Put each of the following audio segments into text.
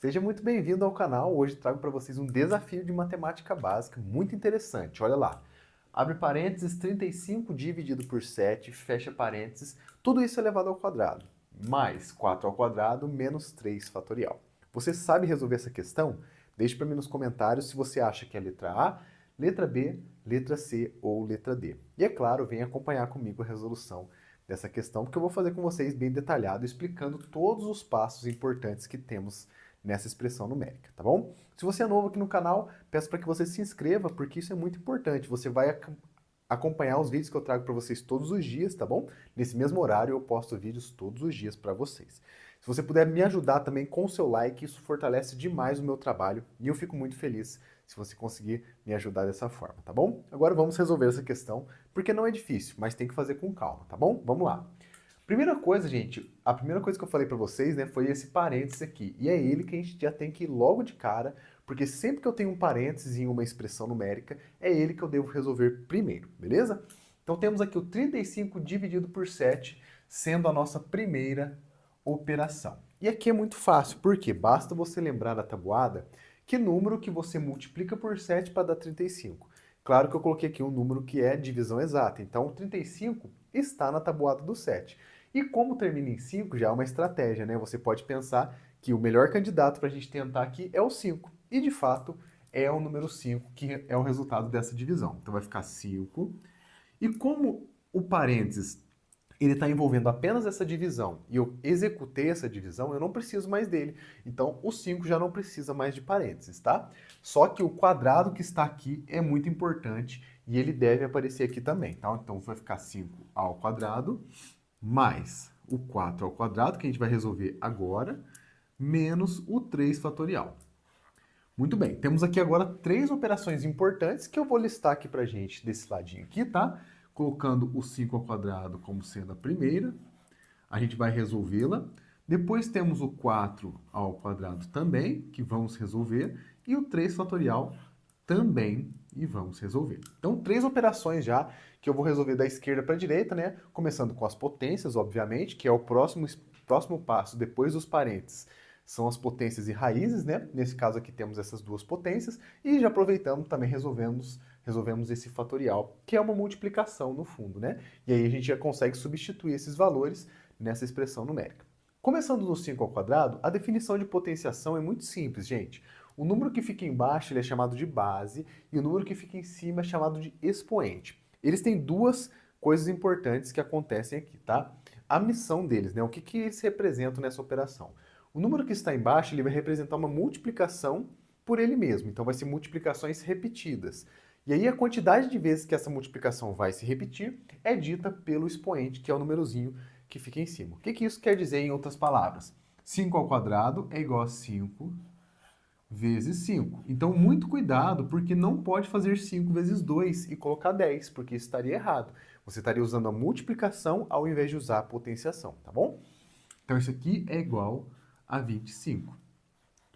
Seja muito bem-vindo ao canal. Hoje trago para vocês um desafio de matemática básica muito interessante. Olha lá. Abre parênteses, 35 dividido por 7, fecha parênteses, tudo isso elevado ao quadrado, mais 4 ao quadrado menos 3 fatorial. Você sabe resolver essa questão? Deixe para mim nos comentários se você acha que é letra A, letra B, letra C ou letra D. E é claro, venha acompanhar comigo a resolução dessa questão, porque eu vou fazer com vocês bem detalhado, explicando todos os passos importantes que temos nessa expressão numérica, tá bom? Se você é novo aqui no canal, peço para que você se inscreva, porque isso é muito importante. Você vai acompanhar os vídeos que eu trago para vocês todos os dias, tá bom? Nesse mesmo horário eu posto vídeos todos os dias para vocês. Se você puder me ajudar também com o seu like, isso fortalece demais o meu trabalho e eu fico muito feliz se você conseguir me ajudar dessa forma, tá bom? Agora vamos resolver essa questão, porque não é difícil, mas tem que fazer com calma, tá bom? Vamos lá. Primeira coisa, gente, a primeira coisa que eu falei para vocês, né, foi esse parênteses aqui. E é ele que a gente já tem que ir logo de cara, porque sempre que eu tenho um parênteses em uma expressão numérica, é ele que eu devo resolver primeiro, beleza? Então temos aqui o 35 dividido por 7, sendo a nossa primeira operação. E aqui é muito fácil, porque basta você lembrar da tabuada que número que você multiplica por 7 para dar 35. Claro que eu coloquei aqui um número que é divisão exata, então o 35 está na tabuada do 7. E como termina em 5, já é uma estratégia, né? Você pode pensar que o melhor candidato para a gente tentar aqui é o 5. E de fato é o número 5 que é o resultado dessa divisão. Então vai ficar 5. E como o parênteses ele está envolvendo apenas essa divisão e eu executei essa divisão, eu não preciso mais dele. Então o 5 já não precisa mais de parênteses, tá? Só que o quadrado que está aqui é muito importante e ele deve aparecer aqui também, tá? Então vai ficar 5 ao quadrado mais o 4 ao quadrado, que a gente vai resolver agora, menos o 3 fatorial. Muito bem, temos aqui agora três operações importantes que eu vou listar aqui pra gente desse ladinho aqui, tá? Colocando o 5 ao quadrado como sendo a primeira, a gente vai resolvê-la. Depois temos o 4 ao quadrado também, que vamos resolver, e o 3 fatorial também, e vamos resolver. Então, três operações já que eu vou resolver da esquerda para a direita, né? Começando com as potências, obviamente, que é o próximo passo depois dos parênteses. São as potências e raízes, né? Nesse caso aqui temos essas duas potências, e já aproveitando também resolvemos esse fatorial, que é uma multiplicação no fundo, né? E aí a gente já consegue substituir esses valores nessa expressão numérica. Começando no 5 ao quadrado, a definição de potenciação é muito simples, gente. O número que fica embaixo ele é chamado de base e o número que fica em cima é chamado de expoente. Eles têm duas coisas importantes que acontecem aqui, tá? A missão deles, né? O que eles representam nessa operação? O número que está embaixo ele vai representar uma multiplicação por ele mesmo, então vai ser multiplicações repetidas. E aí a quantidade de vezes que essa multiplicação vai se repetir é dita pelo expoente, que é o númerozinho que fica em cima. O que isso quer dizer em outras palavras? 5 ao quadrado é igual a 5 vezes 5. Então, muito cuidado, porque não pode fazer 5 vezes 2 e colocar 10, porque isso estaria errado. Você estaria usando a multiplicação ao invés de usar a potenciação, tá bom? Então, isso aqui é igual a 25.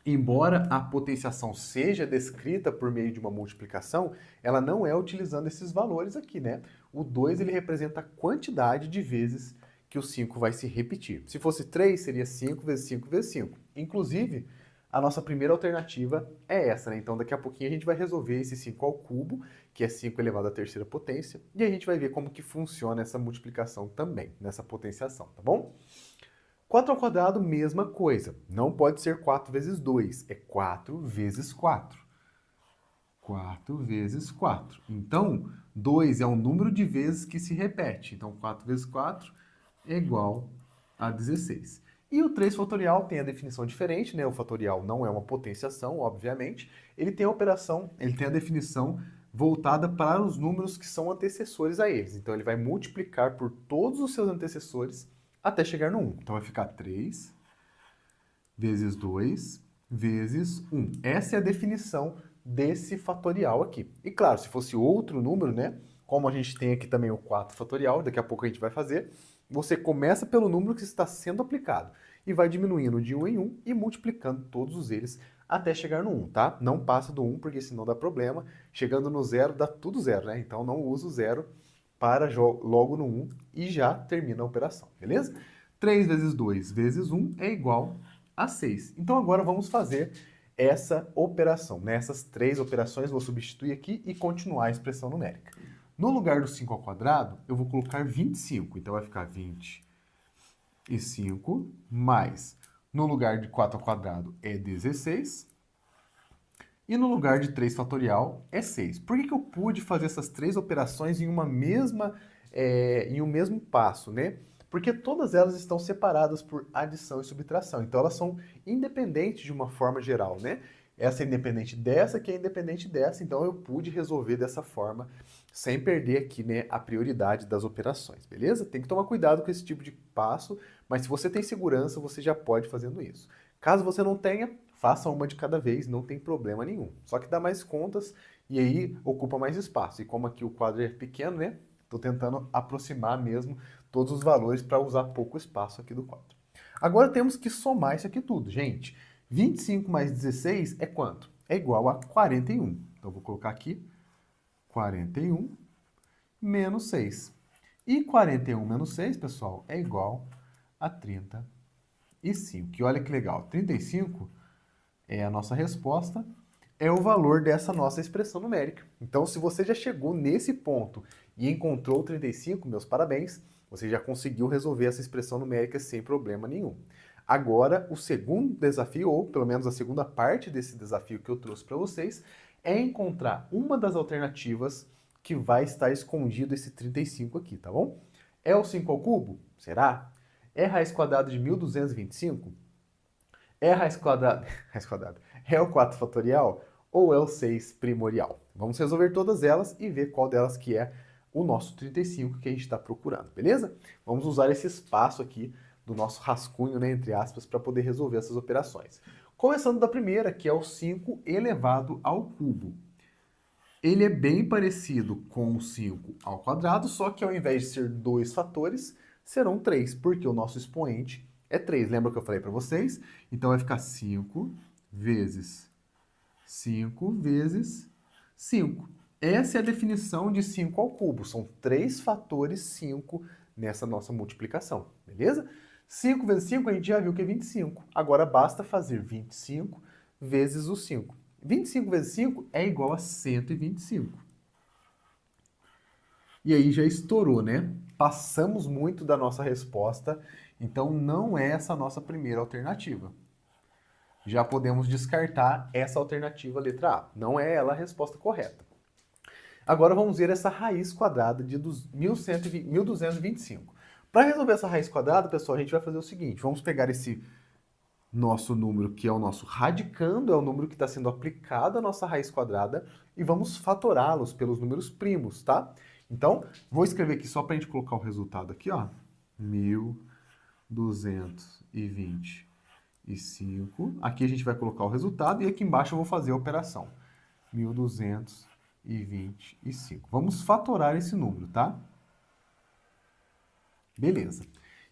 Embora a potenciação seja descrita por meio de uma multiplicação, ela não é utilizando esses valores aqui, né? O 2 ele representa a quantidade de vezes que o 5 vai se repetir. Se fosse 3, seria 5 vezes 5 vezes 5. Inclusive, a nossa primeira alternativa é essa, né? Então, daqui a pouquinho a gente vai resolver esse 5 ao cubo, que é 5 elevado à terceira potência, e a gente vai ver como que funciona essa multiplicação também, nessa potenciação, tá bom? 4 ao quadrado, mesma coisa. Não pode ser 4 vezes 2, é 4 vezes 4. 4 vezes 4. Então, 2 é o número de vezes que se repete. Então, 4 vezes 4 é igual a 16. E o 3 fatorial tem a definição diferente, né? O fatorial não é uma potenciação, obviamente. Ele tem a operação, ele tem a definição voltada para os números que são antecessores a eles. Então, ele vai multiplicar por todos os seus antecessores até chegar no 1. Então, vai ficar 3 vezes 2 vezes 1. Essa é a definição desse fatorial aqui. E claro, se fosse outro número, né? Como a gente tem aqui também o 4 fatorial, daqui a pouco a gente vai fazer, você começa pelo número que está sendo aplicado e vai diminuindo de 1 em 1 e multiplicando todos eles até chegar no 1, tá? Não passa do 1 porque senão dá problema. Chegando no 0 dá tudo 0, né? Então não usa o 0, para logo no 1 e já termina a operação, beleza? 3 vezes 2 vezes 1 é igual a 6. Então agora vamos fazer essa operação. Nessas 3 operações, vou substituir aqui e continuar a expressão numérica. No lugar do 5 ao quadrado, eu vou colocar 25. Então vai ficar 25 mais, no lugar de 4 ao quadrado é 16. E no lugar de 3 fatorial é 6. Por que eu pude fazer essas 3 operações em em um mesmo passo, né? Porque todas elas estão separadas por adição e subtração. Então elas são independentes de uma forma geral, né? Essa é independente dessa, que é independente dessa. Então eu pude resolver dessa forma, sem perder aqui, né, a prioridade das operações, beleza? Tem que tomar cuidado com esse tipo de passo, mas se você tem segurança, você já pode fazendo isso. Caso você não tenha, faça uma de cada vez, não tem problema nenhum. Só que dá mais contas e aí ocupa mais espaço. E como aqui o quadro é pequeno, né? Estou tentando aproximar mesmo todos os valores para usar pouco espaço aqui do quadro. Agora temos que somar isso aqui tudo, gente. 25 mais 16 é quanto? É igual a 41. Então vou colocar aqui 41 menos 6. E 41 menos 6, pessoal, é igual a 35. E olha que legal, 35 é a nossa resposta, é o valor dessa nossa expressão numérica. Então, se você já chegou nesse ponto e encontrou 35, meus parabéns, você já conseguiu resolver essa expressão numérica sem problema nenhum. Agora, o segundo desafio, ou pelo menos a segunda parte desse desafio que eu trouxe para vocês, é encontrar uma das alternativas que vai estar escondido esse 35 aqui, tá bom? É o 5 ao cubo? Será? É raiz quadrada de 1225? É raiz quadrada, raiz quadrada, é o 4 fatorial ou é o 6 primorial? Vamos resolver todas elas e ver qual delas que é o nosso 35 que a gente está procurando, beleza? Vamos usar esse espaço aqui do nosso rascunho, né, entre aspas, para poder resolver essas operações. Começando da primeira, que é o 5 elevado ao cubo. Ele é bem parecido com o 5 ao quadrado, só que ao invés de ser 2 fatores, serão 3, porque o nosso expoente é 3. Lembra que eu falei para vocês? Então vai ficar 5 vezes 5 vezes 5. Essa é a definição de 5 ao cubo. São 3 fatores 5 nessa nossa multiplicação, beleza? 5 vezes 5 a gente já viu que é 25. Agora basta fazer 25 vezes o 5. 25 vezes 5 é igual a 125. E aí já estourou, né? Passamos muito da nossa resposta, então não é essa a nossa primeira alternativa. Já podemos descartar essa alternativa letra A. Não é ela a resposta correta. Agora vamos ver essa raiz quadrada de 1225. Para resolver essa raiz quadrada, pessoal, a gente vai fazer o seguinte. Vamos pegar esse nosso número, que é o nosso radicando, é o número que está sendo aplicado à nossa raiz quadrada, e vamos fatorá-los pelos números primos, tá? Então, vou escrever aqui só para a gente colocar o resultado aqui, ó. 1225. Aqui a gente vai colocar o resultado e aqui embaixo eu vou fazer a operação. 1225. Vamos fatorar esse número, tá? Beleza.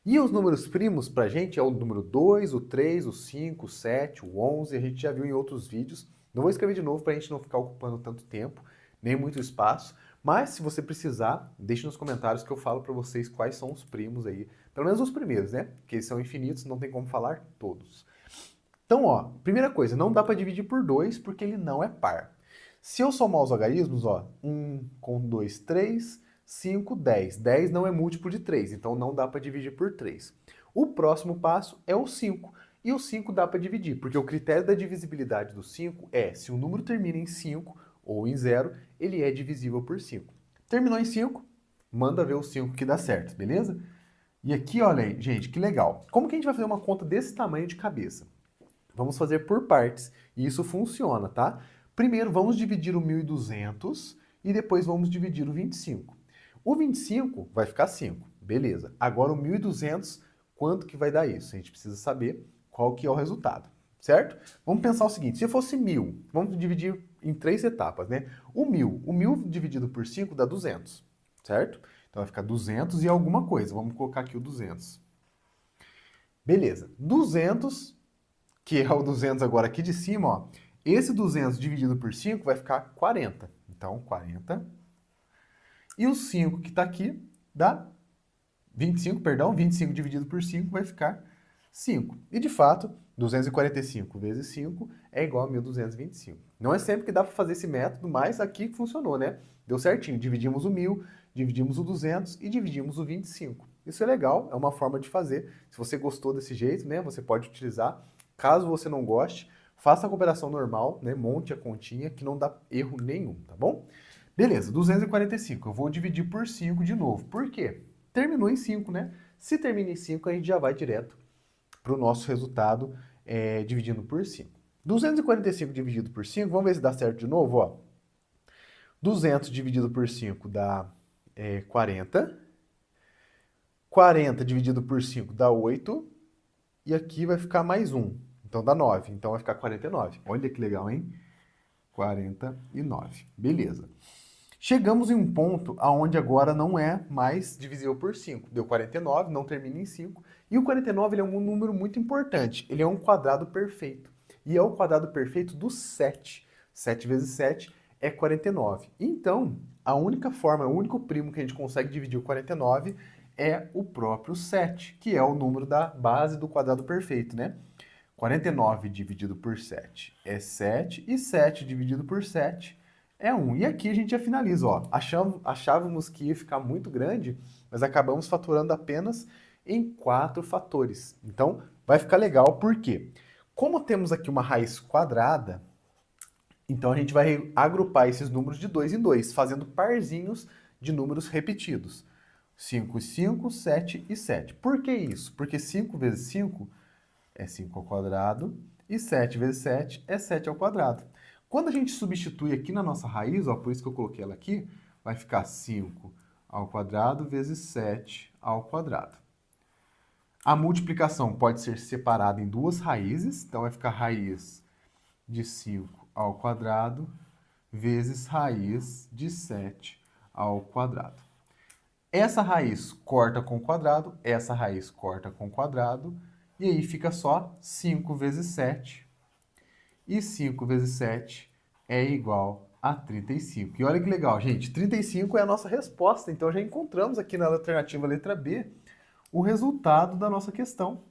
E os números primos pra gente é o número 2, o 3, o 5, o 7, o 11, a gente já viu em outros vídeos. Não vou escrever de novo pra gente não ficar ocupando tanto tempo, nem muito espaço, mas se você precisar, deixe nos comentários que eu falo pra vocês quais são os primos aí, pelo menos os primeiros, né? Porque eles são infinitos, não tem como falar todos. Então, ó, primeira coisa, não dá pra dividir por 2 porque ele não é par. Se eu somar os algarismos, ó, 1 com 2, 3, 5, 10. 10 não é múltiplo de 3, então não dá para dividir por 3. O próximo passo é o 5. E o 5 dá para dividir, porque o critério da divisibilidade do 5 é se o número termina em 5 ou em 0, ele é divisível por 5. Terminou em 5, manda ver o 5 que dá certo, beleza? E aqui, olha aí, gente, que legal. Como que a gente vai fazer uma conta desse tamanho de cabeça? Vamos fazer por partes, e isso funciona, tá? Primeiro, vamos dividir o 1.200 e depois vamos dividir o 25. O 25 vai ficar 5, beleza. Agora o 1.200, quanto que vai dar isso? A gente precisa saber qual que é o resultado, certo? Vamos pensar o seguinte, se fosse 1.000, vamos dividir em 3 etapas, né? O 1.000 dividido por 5 dá 200, certo? Então vai ficar 200 e alguma coisa, vamos colocar aqui o 200. Beleza, 200, que é o 200 agora aqui de cima, ó. Esse 200 dividido por 5 vai ficar 40. Então, 40. E o 5 que está aqui dá 25, perdão, 25 dividido por 5 vai ficar 5. E de fato, 245 vezes 5 é igual a 1.225. Não é sempre que dá para fazer esse método, mas aqui funcionou, né? Deu certinho. Dividimos o 1.000, dividimos o 200 e dividimos o 25. Isso é legal, é uma forma de fazer. Se você gostou desse jeito, né, você pode utilizar. Caso você não goste, faça a operação normal, né, monte a continha, que não dá erro nenhum, tá bom? Beleza, 245. Eu vou dividir por 5 de novo. Por quê? Terminou em 5, né? Se termina em 5, a gente já vai direto para o nosso resultado dividindo por 5. 245 dividido por 5, vamos ver se dá certo de novo, ó. 200 dividido por 5 dá 40. 40 dividido por 5 dá 8. E aqui vai ficar mais 1. Então dá 9. Então vai ficar 49. Olha que legal, hein? 49. Beleza. Chegamos em um ponto onde agora não é mais divisível por 5. Deu 49, não termina em 5. E o 49 ele é um número muito importante. Ele é um quadrado perfeito. E é o quadrado perfeito do 7. 7 vezes 7 é 49. Então, a única forma, o único primo que a gente consegue dividir o 49 é o próprio 7, que é o número da base do quadrado perfeito, né? 49 dividido por 7 é 7, e 7 dividido por 7 é 1. E aqui a gente já finaliza, ó. Achávamos que ia ficar muito grande, mas acabamos fatorando apenas em 4 fatores. Então, vai ficar legal, por quê? Como temos aqui uma raiz quadrada, então a gente vai agrupar esses números de 2 em 2, fazendo parzinhos de números repetidos. 5 e 5, 7 e 7. Por que isso? Porque 5 vezes 5 é 5 ao quadrado e 7 vezes 7 é 7 ao quadrado. Quando a gente substitui aqui na nossa raiz, ó, por isso que eu coloquei ela aqui, vai ficar 5 ao quadrado vezes 7 ao quadrado. A multiplicação pode ser separada em duas raízes, então vai ficar raiz de 5 ao quadrado vezes raiz de 7 ao quadrado. Essa raiz corta com o quadrado, essa raiz corta com o quadrado, e aí fica só 5 vezes 7. E 5 vezes 7 é igual a 35. E olha que legal, gente, 35 é a nossa resposta, então já encontramos aqui na alternativa letra B o resultado da nossa questão.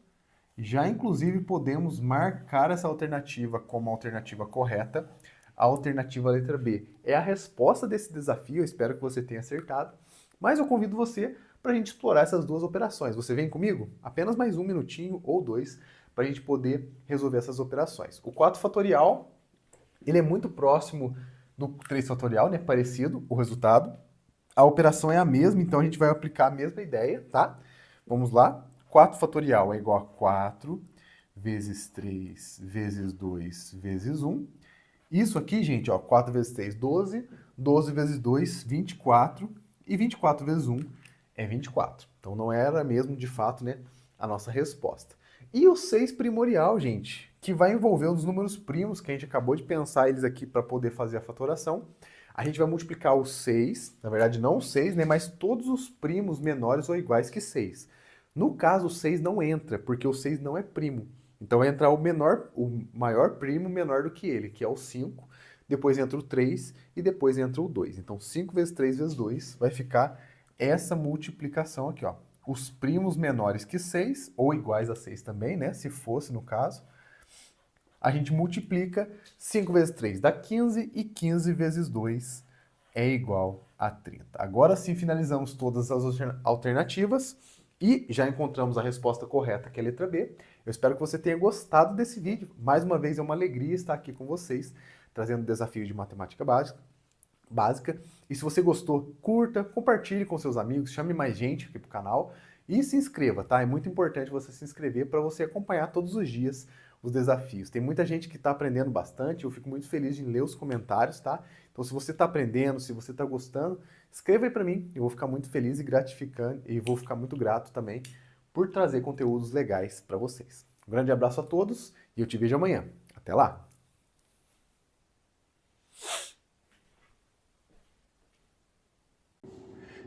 Já, inclusive, podemos marcar essa alternativa como a alternativa correta. A alternativa letra B é a resposta desse desafio, eu espero que você tenha acertado. Mas eu convido você para a gente explorar essas duas operações. Você vem comigo? Apenas mais um minutinho ou dois para a gente poder resolver essas operações. O 4 fatorial, ele é muito próximo do 3 fatorial, né? Parecido o resultado. A operação é a mesma, então a gente vai aplicar a mesma ideia, tá? Vamos lá. 4 fatorial é igual a 4 vezes 3 vezes 2 vezes 1. Isso aqui, gente, ó, 4 vezes 3, 12. 12 vezes 2, 24. E 24 vezes 1 é 24. Então não era mesmo, de fato, né, a nossa resposta. E o 6 primorial, gente, que vai envolver os números primos, que a gente acabou de pensar eles aqui para poder fazer a fatoração. A gente vai multiplicar o 6, na verdade não o 6, né, mas todos os primos menores ou iguais que 6. No caso, o 6 não entra, porque o 6 não é primo. Então entra o maior primo menor do que ele, que é o 5. Depois entra o 3 e depois entra o 2. Então 5 vezes 3 vezes 2 vai ficar essa multiplicação aqui, ó. Os primos menores que 6, ou iguais a 6 também, né? Se fosse no caso. A gente multiplica 5 vezes 3 dá 15 e 15 vezes 2 é igual a 30. Agora sim finalizamos todas as alternativas e já encontramos a resposta correta, que é a letra B. Eu espero que você tenha gostado desse vídeo. Mais uma vez é uma alegria estar aqui com vocês, trazendo desafio de matemática básica. E se você gostou, curta, compartilhe com seus amigos, chame mais gente aqui pro canal e se inscreva, tá? É muito importante você se inscrever para você acompanhar todos os dias os desafios. Tem muita gente que está aprendendo bastante, eu fico muito feliz em ler os comentários, tá? Então se você está aprendendo, se você está gostando, escreva aí para mim, eu vou ficar muito feliz e gratificante, e vou ficar muito grato também por trazer conteúdos legais para vocês. Um grande abraço a todos e eu te vejo amanhã. Até lá!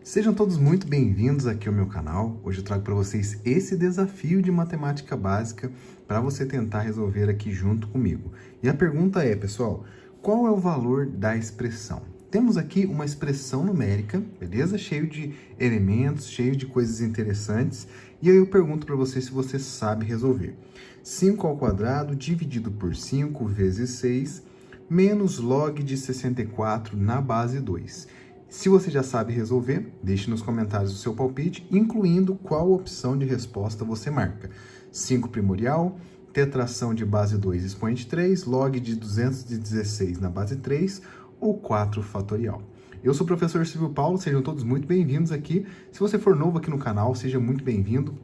Sejam todos muito bem-vindos aqui ao meu canal. Hoje eu trago para vocês esse desafio de matemática básica para você tentar resolver aqui junto comigo. E a pergunta é, pessoal, qual é o valor da expressão? Temos aqui uma expressão numérica, beleza? Cheio de elementos, cheio de coisas interessantes. E aí eu pergunto para você se você sabe resolver. 5 ao quadrado dividido por 5 vezes 6, menos log de 64 na base 2. Se você já sabe resolver, deixe nos comentários o seu palpite, incluindo qual opção de resposta você marca. 5 primorial, tetração de base 2 expoente 3, log de 216 na base 3 ou 4 fatorial. Eu sou o professor Silvio Paulo, sejam todos muito bem-vindos aqui. Se você for novo aqui no canal, seja muito bem-vindo.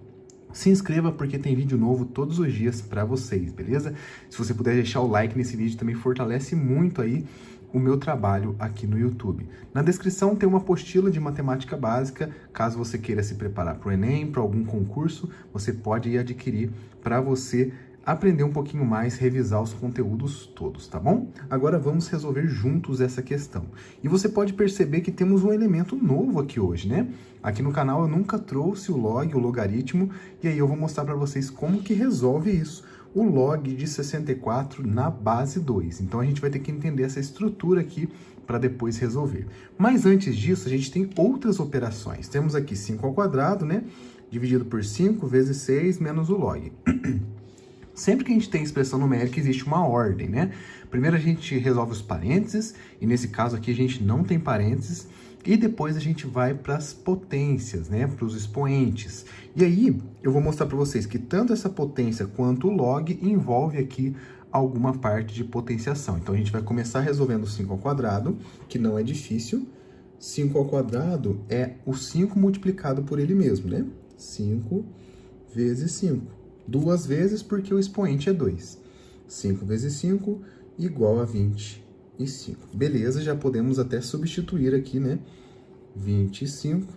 Se inscreva porque tem vídeo novo todos os dias para vocês, beleza? Se você puder deixar o like nesse vídeo, também fortalece muito aí o meu trabalho aqui no YouTube. Na descrição tem uma apostila de matemática básica, caso você queira se preparar para o Enem, para algum concurso, você pode ir adquirir para você aprender um pouquinho mais, revisar os conteúdos todos, tá bom? Agora vamos resolver juntos essa questão. E você pode perceber que temos um elemento novo aqui hoje, né? Aqui no canal eu nunca trouxe o log, o logaritmo, e aí eu vou mostrar para vocês como que resolve isso. O log de 64 na base 2. Então a gente vai ter que entender essa estrutura aqui para depois resolver. Mas antes disso, a gente tem outras operações. Temos aqui 5 ao quadrado, né? Dividido por 5 vezes 6 menos o log. Sempre que a gente tem expressão numérica, existe uma ordem, né? Primeiro a gente resolve os parênteses, e nesse caso aqui a gente não tem parênteses, e depois a gente vai para as potências, né? Para os expoentes. E aí eu vou mostrar para vocês que tanto essa potência quanto o log envolve aqui alguma parte de potenciação. Então a gente vai começar resolvendo 5 ao quadrado, que não é difícil. 5 ao quadrado é o 5 multiplicado por ele mesmo, né? 5 vezes 5. Duas vezes porque o expoente é 2. 5 vezes 5 igual a 25. Beleza, já podemos até substituir aqui, né? 25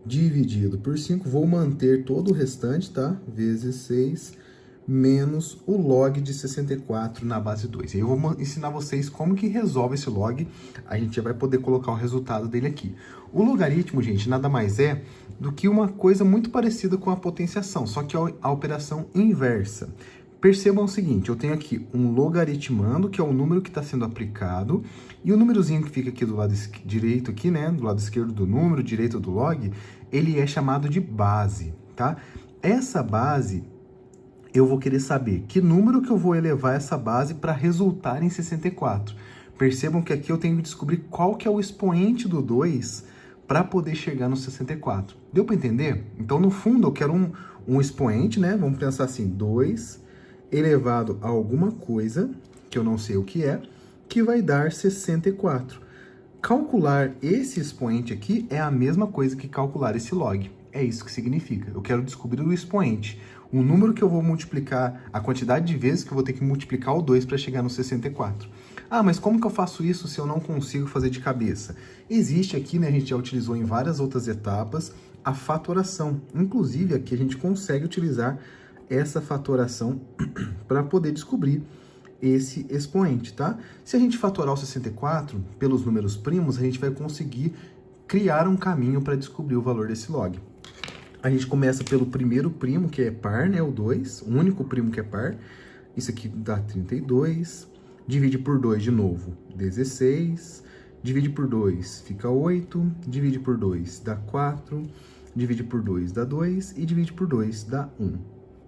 dividido por 5. Vou manter todo o restante, tá? Vezes 6 menos o log de 64 na base 2. E eu vou ensinar vocês como que resolve esse log. A gente já vai poder colocar o resultado dele aqui. O logaritmo, gente, nada mais é do que uma coisa muito parecida com a potenciação, só que a operação inversa. Percebam o seguinte, eu tenho aqui um logaritmando, que é o número que está sendo aplicado, e o númerozinho que fica aqui do lado direito, aqui, né, do lado esquerdo do número, direito do log, ele é chamado de base, tá? Essa base, eu vou querer saber que número que eu vou elevar essa base para resultar em 64. Percebam que aqui eu tenho que descobrir qual que é o expoente do 2 para poder chegar no 64. Deu para entender? Então, no fundo, eu quero um expoente, né? Vamos pensar assim, 2 elevado a alguma coisa, que eu não sei o que é, que vai dar 64. Calcular esse expoente aqui é a mesma coisa que calcular esse log. É isso que significa. Eu quero descobrir o expoente. O número que eu vou multiplicar, a quantidade de vezes que eu vou ter que multiplicar o 2 para chegar no 64. Ah, mas como que eu faço isso se eu não consigo fazer de cabeça? Existe aqui, né, a gente já utilizou em várias outras etapas, a fatoração. Inclusive, aqui a gente consegue utilizar essa fatoração para poder descobrir esse expoente, tá? Se a gente fatorar o 64 pelos números primos, a gente vai conseguir criar um caminho para descobrir o valor desse log. A gente começa pelo primeiro primo, que é par, né, o 2, o único primo que é par. Isso aqui dá 32. Divide por 2 de novo, 16. Divide por 2 fica 8. Divide por 2 dá 4. Divide por 2 dá 2. E divide por 2 dá 1.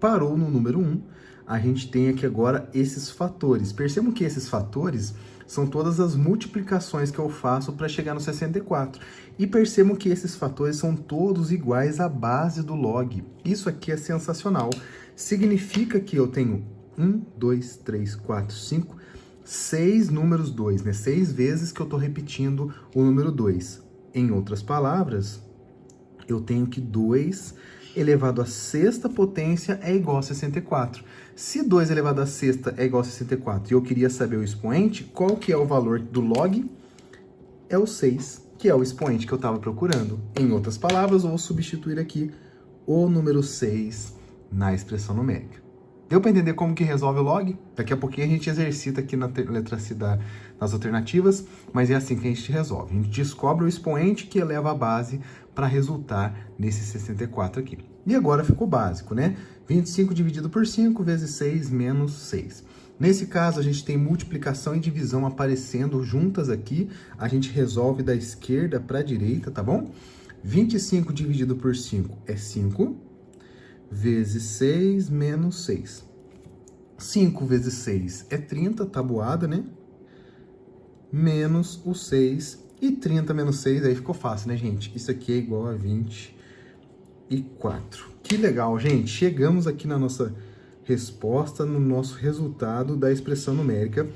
Parou no número 1. A gente tem aqui agora esses fatores. Percebam que esses fatores são todas as multiplicações que eu faço para chegar no 64. E percebam que esses fatores são todos iguais à base do log. Isso aqui é sensacional. Significa que eu tenho 1, 2, 3, 4, 5, 6 números 2, né? 6 vezes que eu estou repetindo o número 2. Em outras palavras, eu tenho que 2 elevado à sexta potência é igual a 64. Se 2 elevado à sexta é igual a 64 e eu queria saber o expoente, qual que é o valor do log? É o 6, que é o expoente que eu estava procurando. Em outras palavras, eu vou substituir aqui o número 6 na expressão numérica. Deu para entender como que resolve o log? Daqui a pouquinho a gente exercita aqui na letra C nas alternativas, mas é assim que a gente resolve. A gente descobre o expoente que eleva a base para resultar nesse 64 aqui. E agora ficou básico, né? 25 dividido por 5 vezes 6 menos 6. Nesse caso, a gente tem multiplicação e divisão aparecendo juntas aqui. A gente resolve da esquerda para a direita, tá bom? 25 dividido por 5 é 5. vezes 6 menos 6. 5 vezes 6 é 30, tabuada, né? Menos o 6. E 30 menos 6, aí ficou fácil, né, gente? Isso aqui é igual a 24. Que legal, gente. Chegamos aqui na nossa resposta, no nosso resultado da expressão numérica.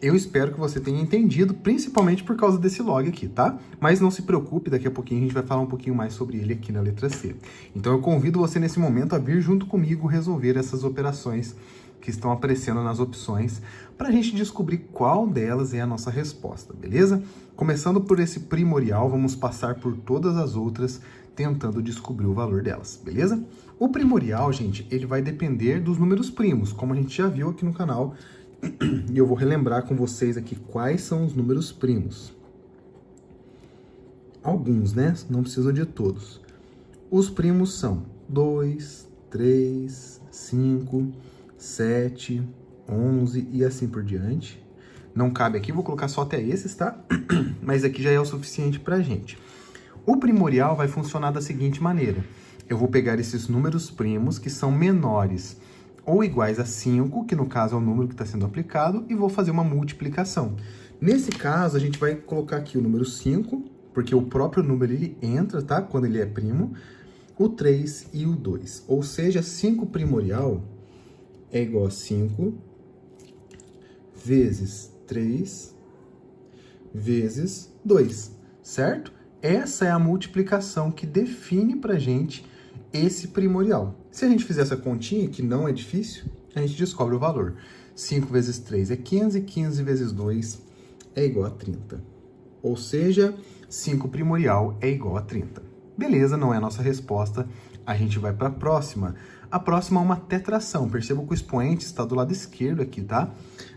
Eu espero que você tenha entendido, principalmente por causa desse log aqui, tá? Mas não se preocupe, daqui a pouquinho a gente vai falar um pouquinho mais sobre ele aqui na letra C. Então eu convido você nesse momento a vir junto comigo resolver essas operações que estão aparecendo nas opções, para a gente descobrir qual delas é a nossa resposta, beleza? Começando por esse primorial, vamos passar por todas as outras, tentando descobrir o valor delas, beleza? O primorial, gente, ele vai depender dos números primos, como a gente já viu aqui no canal, e eu vou relembrar com vocês aqui quais são os números primos. Alguns, né? Não precisa de todos. Os primos são 2, 3, 5... 7, 11 e assim por diante. Não cabe aqui, vou colocar só até esses, tá? Mas aqui já é o suficiente pra gente. O primorial vai funcionar da seguinte maneira. Eu vou pegar esses números primos que são menores ou iguais a 5, que no caso é o número que está sendo aplicado, e vou fazer uma multiplicação. Nesse caso, a gente vai colocar aqui o número 5, porque o próprio número ele entra, tá? Quando ele é primo, o 3 e o 2. Ou seja, 5 primorial é igual a 5 vezes 3 vezes 2, certo? Essa é a multiplicação que define pra gente esse primorial. Se a gente fizer essa continha, que não é difícil, a gente descobre o valor. 5 vezes 3 é 15, 15 vezes 2 é igual a 30. Ou seja, 5 primorial é igual a 30. Beleza, não é a nossa resposta, a gente vai para a próxima. A próxima é uma tetração. Perceba que o expoente está do lado esquerdo aqui, tá?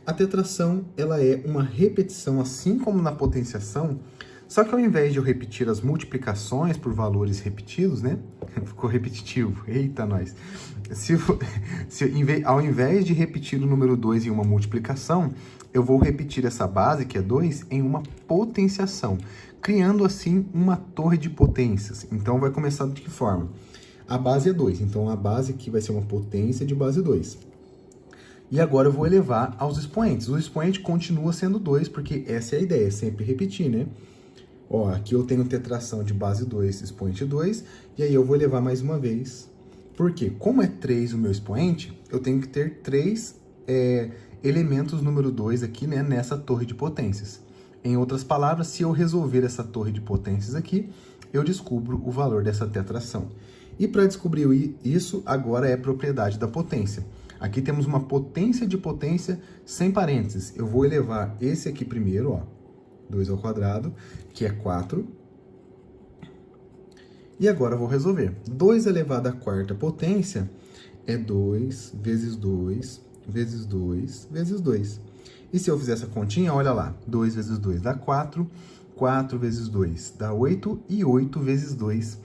A tetração, ela é uma repetição, assim como na potenciação, só que ao invés de eu repetir as multiplicações por valores repetidos, né? Ficou repetitivo. Eita, nós. Ao invés de repetir o número 2 em uma multiplicação, eu vou repetir essa base, que é 2, em uma potenciação, criando assim uma torre de potências. Então vai começar de que forma? A base é 2, então a base aqui vai ser uma potência de base 2. E agora eu vou elevar aos expoentes. O expoente continua sendo 2, porque essa é a ideia, sempre repetir, né? Ó, aqui eu tenho tetração de base 2, expoente 2, e aí eu vou elevar mais uma vez. Por quê? Como é 3 o meu expoente, eu tenho que ter 3 elementos número 2 aqui, né, nessa torre de potências. Em outras palavras, se eu resolver essa torre de potências aqui, eu descubro o valor dessa tetração. E para descobrir isso, agora é propriedade da potência. Aqui temos uma potência de potência sem parênteses. Eu vou elevar esse aqui primeiro, ó, 2 ao quadrado, que é 4. E agora eu vou resolver. 2 elevado à quarta potência é 2 vezes 2 vezes 2 vezes 2. E se eu fizer essa continha, olha lá, 2 vezes 2 dá 4, 4 vezes 2 dá 8, e 8 vezes 2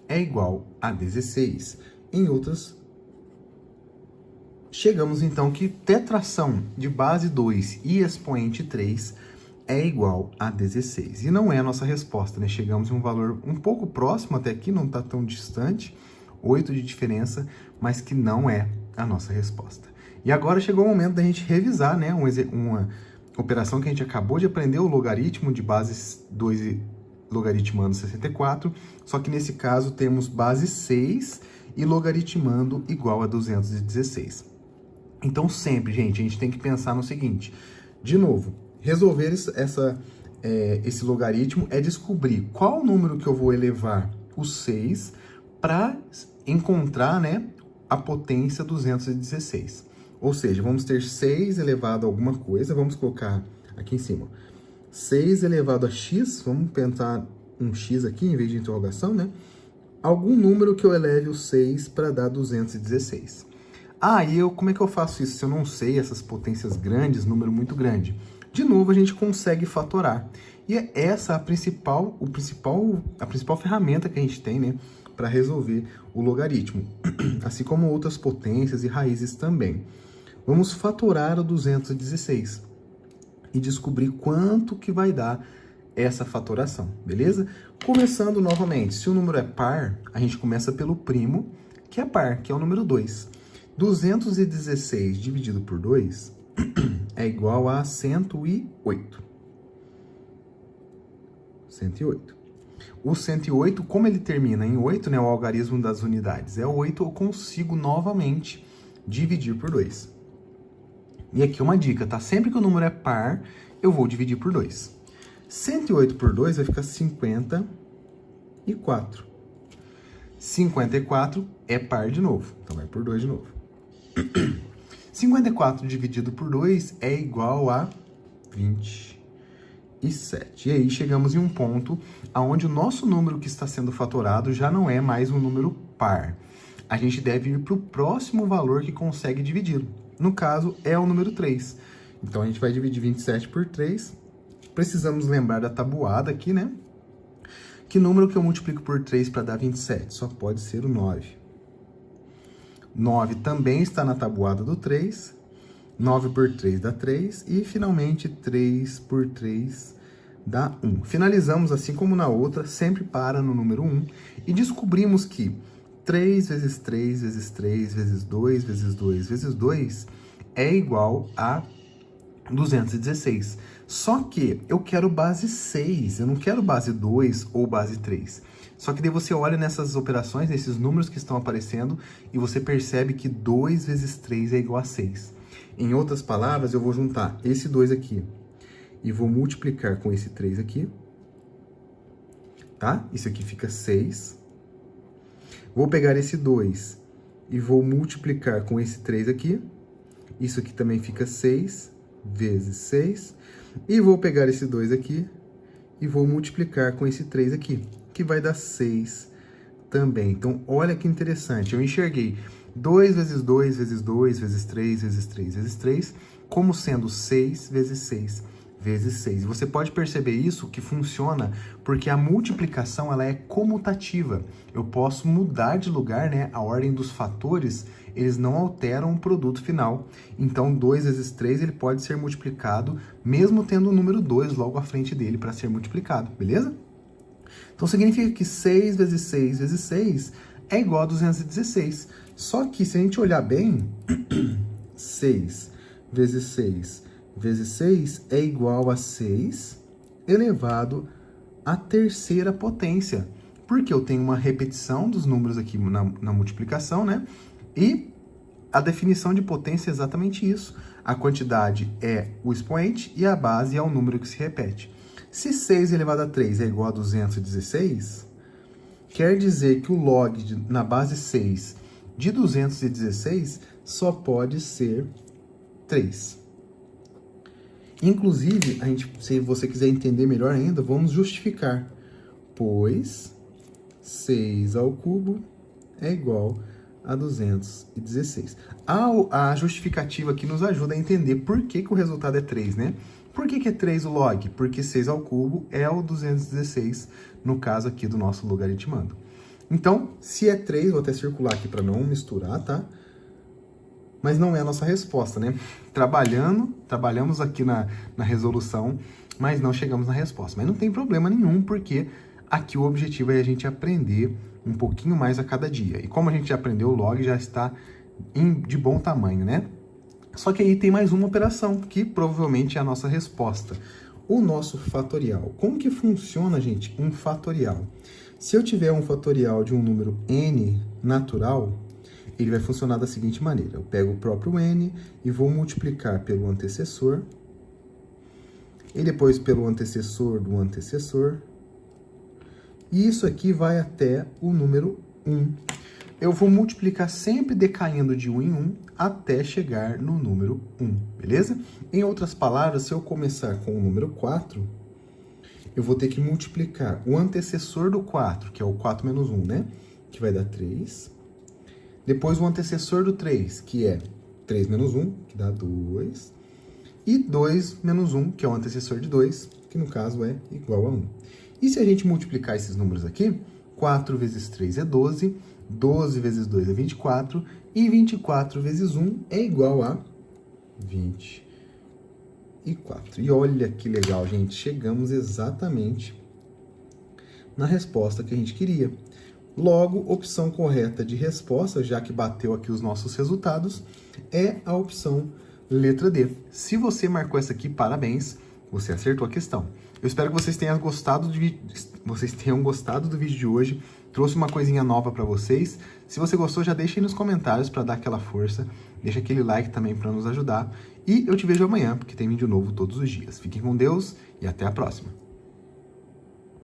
é igual a 16. Em outras, chegamos então que tetração de base 2 e expoente 3 é igual a 16. E não é a nossa resposta, né? Chegamos a um valor um pouco próximo até aqui, não está tão distante, 8 de diferença, mas que não é a nossa resposta. E agora chegou o momento da gente revisar, né, uma operação que a gente acabou de aprender, o logaritmo de bases 2 e logaritmando 64, só que nesse caso temos base 6 e logaritmando igual a 216. Então sempre, gente, a gente tem que pensar no seguinte, de novo, resolver esse logaritmo é descobrir qual número que eu vou elevar o 6 para encontrar, né, a potência 216. Ou seja, vamos ter 6 elevado a alguma coisa, vamos colocar aqui em cima. 6 elevado a x, vamos pensar um x aqui em vez de interrogação, né? Algum número que eu eleve o 6 para dar 216. Ah, e como é que eu faço isso se eu não sei essas potências grandes, número muito grande? De novo, a gente consegue fatorar. E é essa a principal ferramenta que a gente tem, né, para resolver o logaritmo, assim como outras potências e raízes também. Vamos fatorar o 216 e descobrir quanto que vai dar essa fatoração, beleza? Começando novamente, se o número é par, a gente começa pelo primo, que é par, que é o número 2. 216 dividido por 2 é igual a 108. 108. O 108, como ele termina em 8, né, o algarismo das unidades é 8, eu consigo novamente dividir por 2. E aqui uma dica, tá? Sempre que o número é par, eu vou dividir por 2. 108 por 2 vai ficar 54. 54 é par de novo, então vai por 2 de novo. 54 dividido por 2 é igual a 27. E aí chegamos em um ponto onde o nosso número que está sendo fatorado já não é mais um número par. A gente deve ir para o próximo valor que consegue dividi-lo. No caso, é o número 3. Então, a gente vai dividir 27 por 3. Precisamos lembrar da tabuada aqui, né? Que número que eu multiplico por 3 para dar 27? Só pode ser o 9. 9 também está na tabuada do 3. 9 por 3 dá 3. E, finalmente, 3 por 3 dá 1. Finalizamos, assim como na outra, sempre para no número 1. E descobrimos que 3 vezes 3 vezes 3 vezes 2 vezes 2 vezes 2 é igual a 216. Só que eu quero base 6, eu não quero base 2 ou base 3. Só que daí você olha nessas operações, nesses números que estão aparecendo, e você percebe que 2 vezes 3 é igual a 6. Em outras palavras, eu vou juntar esse 2 aqui e vou multiplicar com esse 3 aqui, tá? Isso aqui fica 6. Vou pegar esse 2 e vou multiplicar com esse 3 aqui. Isso aqui também fica 6 vezes 6. E vou pegar esse 2 aqui e vou multiplicar com esse 3 aqui, que vai dar 6 também. Então, olha que interessante. Eu enxerguei 2 vezes 2 vezes 2 vezes 3 vezes 3 vezes 3 como sendo 6 vezes 6 vezes 6. E você pode perceber isso que funciona porque a multiplicação ela é comutativa. Eu posso mudar de lugar, né? A ordem dos fatores, eles não alteram o produto final. Então, 2 vezes 3 ele pode ser multiplicado mesmo tendo o número 2 logo à frente dele para ser multiplicado, beleza? Então, significa que 6 vezes 6 vezes 6 é igual a 216. Só que, se a gente olhar bem, 6 vezes 6 vezes 6 é igual a 6 elevado à terceira potência. Porque eu tenho uma repetição dos números aqui na multiplicação, né? E a definição de potência é exatamente isso. A quantidade é o expoente e a base é o número que se repete. Se 6 elevado a 3 é igual a 216, quer dizer que o log na base 6 de 216 só pode ser 3. Inclusive, se você quiser entender melhor ainda, vamos justificar. Pois 6 ao cubo é igual a 216. A justificativa aqui nos ajuda a entender por que o resultado é 3, né? Por que é 3 o log? Porque 6 ao cubo é o 216, no caso aqui do nosso logaritmando. Então, se é 3, vou até circular aqui para não misturar, tá? Mas não é a nossa resposta, né? Trabalhamos aqui na resolução, mas não chegamos na resposta. Mas não tem problema nenhum, porque aqui o objetivo é a gente aprender um pouquinho mais a cada dia. E como a gente já aprendeu, o log já está de bom tamanho, né? Só que aí tem mais uma operação, que provavelmente é a nossa resposta. O nosso fatorial. Como que funciona, gente, um fatorial? Se eu tiver um fatorial de um número n natural, ele vai funcionar da seguinte maneira. Eu pego o próprio n e vou multiplicar pelo antecessor, e depois pelo antecessor do antecessor, e isso aqui vai até o número 1. Eu vou multiplicar sempre decaindo de 1 em 1 até chegar no número 1, beleza? Em outras palavras, se eu começar com o número 4, eu vou ter que multiplicar o antecessor do 4, que é o 4 menos 1, né? Que vai dar 3. Depois o antecessor do 3, que é 3 menos 1, que dá 2. E 2 menos 1, que é o antecessor de 2, que no caso é igual a 1. E se a gente multiplicar esses números aqui, 4 vezes 3 é 12, 12 vezes 2 é 24, e 24 vezes 1 é igual a 24. E olha que legal, gente, chegamos exatamente na resposta que a gente queria. Logo, opção correta de resposta, já que bateu aqui os nossos resultados, é a opção letra D. Se você marcou essa aqui, parabéns, você acertou a questão. Eu espero que vocês tenham gostado do vídeo de hoje. Trouxe uma coisinha nova para vocês. Se você gostou, já deixa aí nos comentários para dar aquela força. Deixa aquele like também para nos ajudar. E eu te vejo amanhã, porque tem vídeo novo todos os dias. Fiquem com Deus e até a próxima.